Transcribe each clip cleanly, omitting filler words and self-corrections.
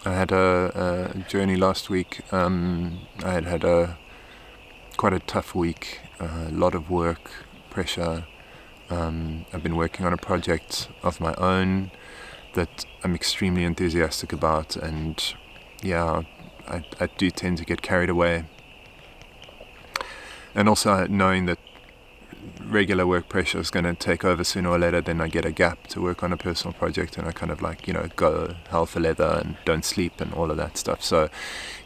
I had a journey last week. I had had quite a tough week, a lot of work, pressure. I've been working on a project of my own that I'm extremely enthusiastic about, and yeah, I do tend to get carried away. And also knowing that regular work pressure is going to take over sooner or later, then I get a gap to work on a personal project, and I kind of go hell for leather and don't sleep and all of that stuff. So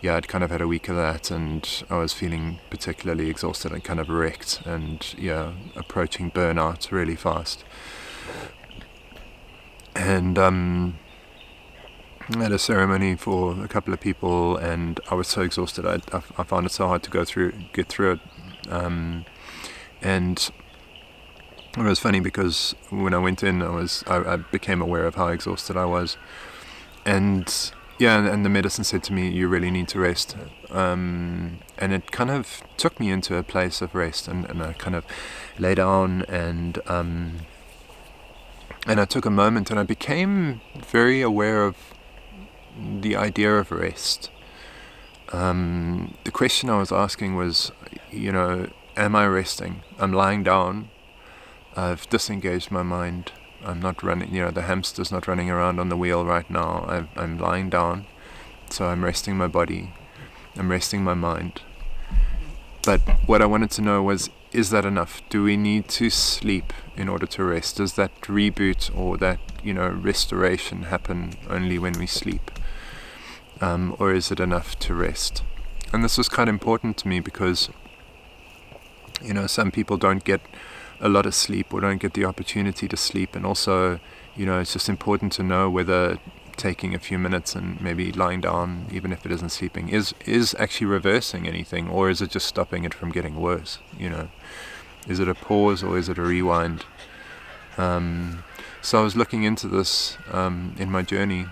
yeah, I'd kind of had a week of that, and I was feeling particularly exhausted and kind of wrecked, and yeah, approaching burnout really fast. And I had a ceremony for a couple of people, and I was so exhausted. I found it so hard to get through it. And it was funny because when I went in, I became aware of how exhausted I was, and yeah, and the medicine said to me, "You really need to rest," and it kind of took me into a place of rest, and I kind of lay down, and I took a moment, and I became very aware of the idea of rest. The question I was asking was, am I resting? I'm lying down. I've disengaged my mind. I'm not running, the hamster's not running around on the wheel right now. I'm lying down, so I'm resting my body. I'm resting my mind. But what I wanted to know was, is that enough? Do we need to sleep in order to rest? Does that reboot or that, restoration happen only when we sleep? Or is it enough to rest? And this was kind of important to me because, some people don't get a lot of sleep or don't get the opportunity to sleep, and also, it's just important to know whether taking a few minutes and maybe lying down, even if it isn't sleeping, is actually reversing anything, or is it just stopping it from getting worse? Is it a pause or is it a rewind? So I was looking into this in my journey,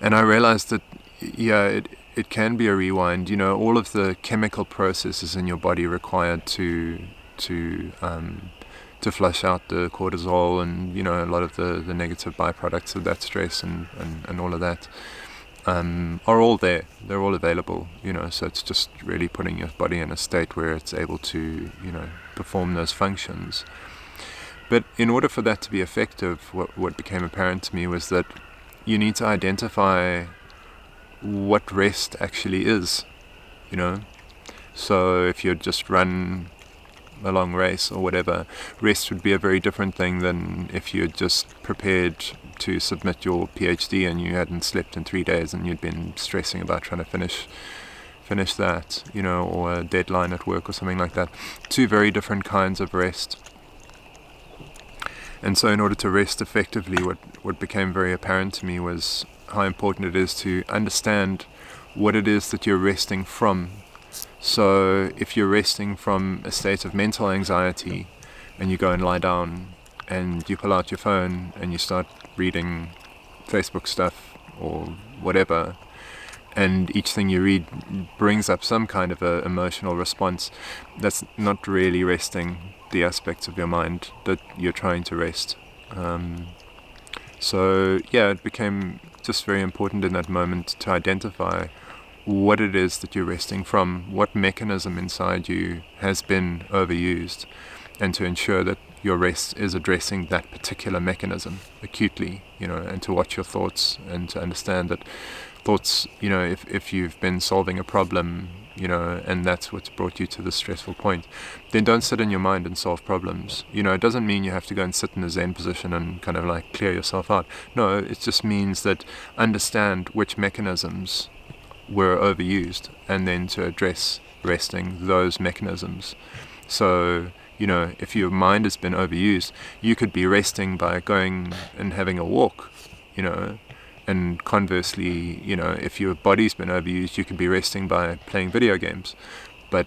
and I realized that it can be a rewind. All of the chemical processes in your body required to flush out the cortisol and a lot of the negative byproducts of that stress and all of that are all there. They're all available. So it's just really putting your body in a state where it's able to perform those functions. But in order for that to be effective, what became apparent to me was that you need to identify what rest actually is. So if you just run a long race or whatever, rest would be a very different thing than if you had just prepared to submit your PhD and you hadn't slept in 3 days and you'd been stressing about trying to finish that, or a deadline at work or something like that. Two very different kinds of rest. And so in order to rest effectively, what became very apparent to me was how important it is to understand what it is that you're resting from. So if you're resting from a state of mental anxiety and you go and lie down and you pull out your phone and you start reading Facebook stuff or whatever, and each thing you read brings up some kind of a emotional response, that's not really resting the aspects of your mind that you're trying to rest. So yeah, it became just very important in that moment to identify what it is that you're resting from, what mechanism inside you has been overused, and to ensure that your rest is addressing that particular mechanism acutely, and to watch your thoughts and to understand that thoughts, if you've been solving a problem, and that's what's brought you to the stressful point, then don't sit in your mind and solve problems. It doesn't mean you have to go and sit in a Zen position and kind of like clear yourself out. No, it just means that understand which mechanisms were overused and then to address resting those mechanisms. So, if your mind has been overused, you could be resting by going and having a walk, and conversely, if your body's been overused, you could be resting by playing video games. But,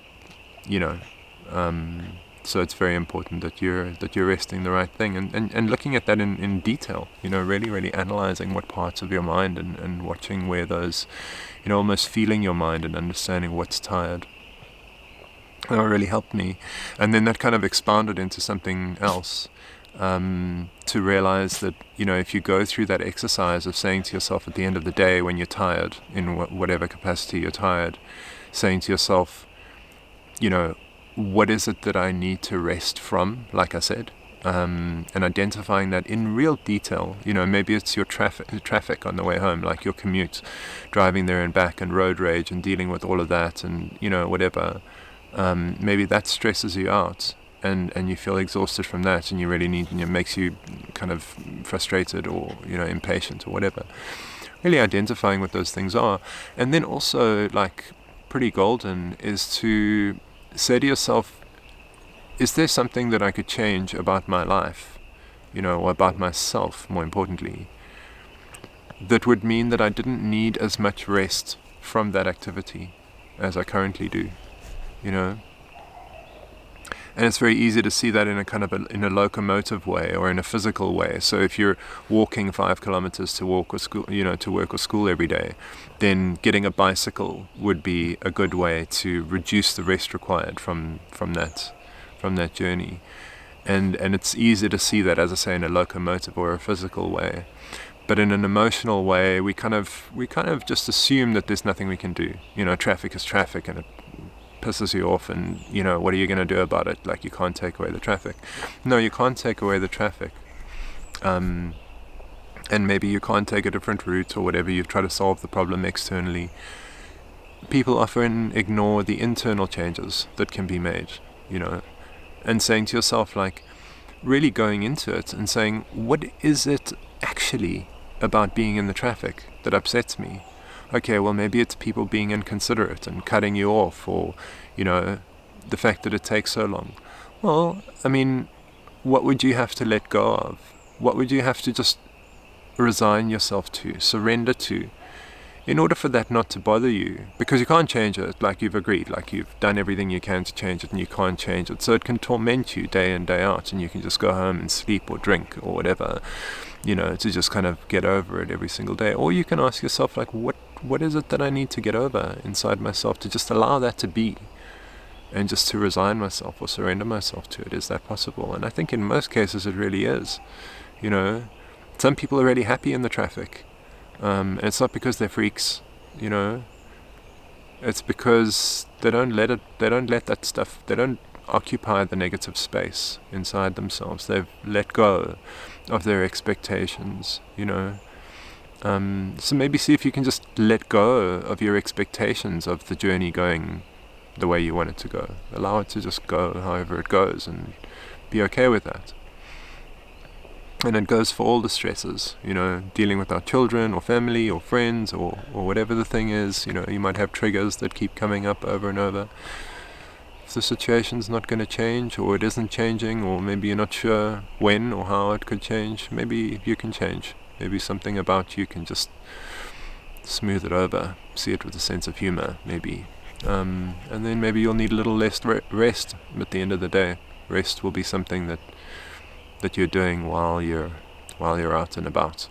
so it's very important that you're resting the right thing, and looking at that in detail, really, really analyzing what parts of your mind and watching where those, almost feeling your mind and understanding what's tired. that really helped me. And then that kind of expanded into something else, to realize that, if you go through that exercise of saying to yourself at the end of the day when you're tired, in whatever capacity you're tired, saying to yourself, what is it that I need to rest from, like I said, and identifying that in real detail. Maybe it's your traffic on the way home, like your commute, driving there and back, and road rage, and dealing with all of that, and whatever. Maybe that stresses you out, and you feel exhausted from that, and you really need, and it makes you kind of frustrated, or impatient, or whatever. Really identifying what those things are. And then also, like, pretty golden is to say to yourself, is there something that I could change about my life, or about myself, more importantly, that would mean that I didn't need as much rest from that activity as I currently do, And it's very easy to see that in a kind of in a locomotive way, or in a physical way. So if you're walking 5 kilometers to work or school, to work or school every day, then getting a bicycle would be a good way to reduce the rest required from that journey. And it's easy to see that, as I say, in a locomotive or a physical way. But in an emotional way, we kind of just assume that there's nothing we can do. Traffic is traffic, and it pisses you off, and what are you going to do about it? Like, you can't take away the traffic. No, you can't take away the traffic, and maybe you can't take a different route, or whatever. You've tried to solve the problem externally. People often ignore the internal changes that can be made, and saying to yourself, like, really going into it and saying, what is it actually about being in the traffic that upsets me? Okay, well, maybe it's people being inconsiderate and cutting you off, or, the fact that it takes so long. Well, I mean, what would you have to let go of? What would you have to just resign yourself to, surrender to, in order for that not to bother you? Because you can't change it, like you've agreed, like you've done everything you can to change it, and you can't change it. So it can torment you day in, day out, and you can just go home and sleep or drink or whatever, to just kind of get over it every single day. Or you can ask yourself, like, what is it that I need to get over inside myself, to just allow that to be, and just to resign myself or surrender myself to it? Is that possible? And I think in most cases it really is. Some people are really happy in the traffic, and it's not because they're freaks, it's because they don't let that stuff, they don't occupy the negative space inside themselves. They've let go of their expectations, So maybe see if you can just let go of your expectations of the journey going the way you want it to go. Allow it to just go however it goes, and be okay with that. And it goes for all the stresses, dealing with our children, or family, or friends, or whatever the thing is. You might have triggers that keep coming up over and over. If the situation's not going to change, or it isn't changing, or maybe you're not sure when or how it could change, maybe you can change. Maybe something about you can just smooth it over, see it with a sense of humor, maybe. And then maybe you'll need a little less rest at the end of the day. Rest will be something that you're doing while you're out and about.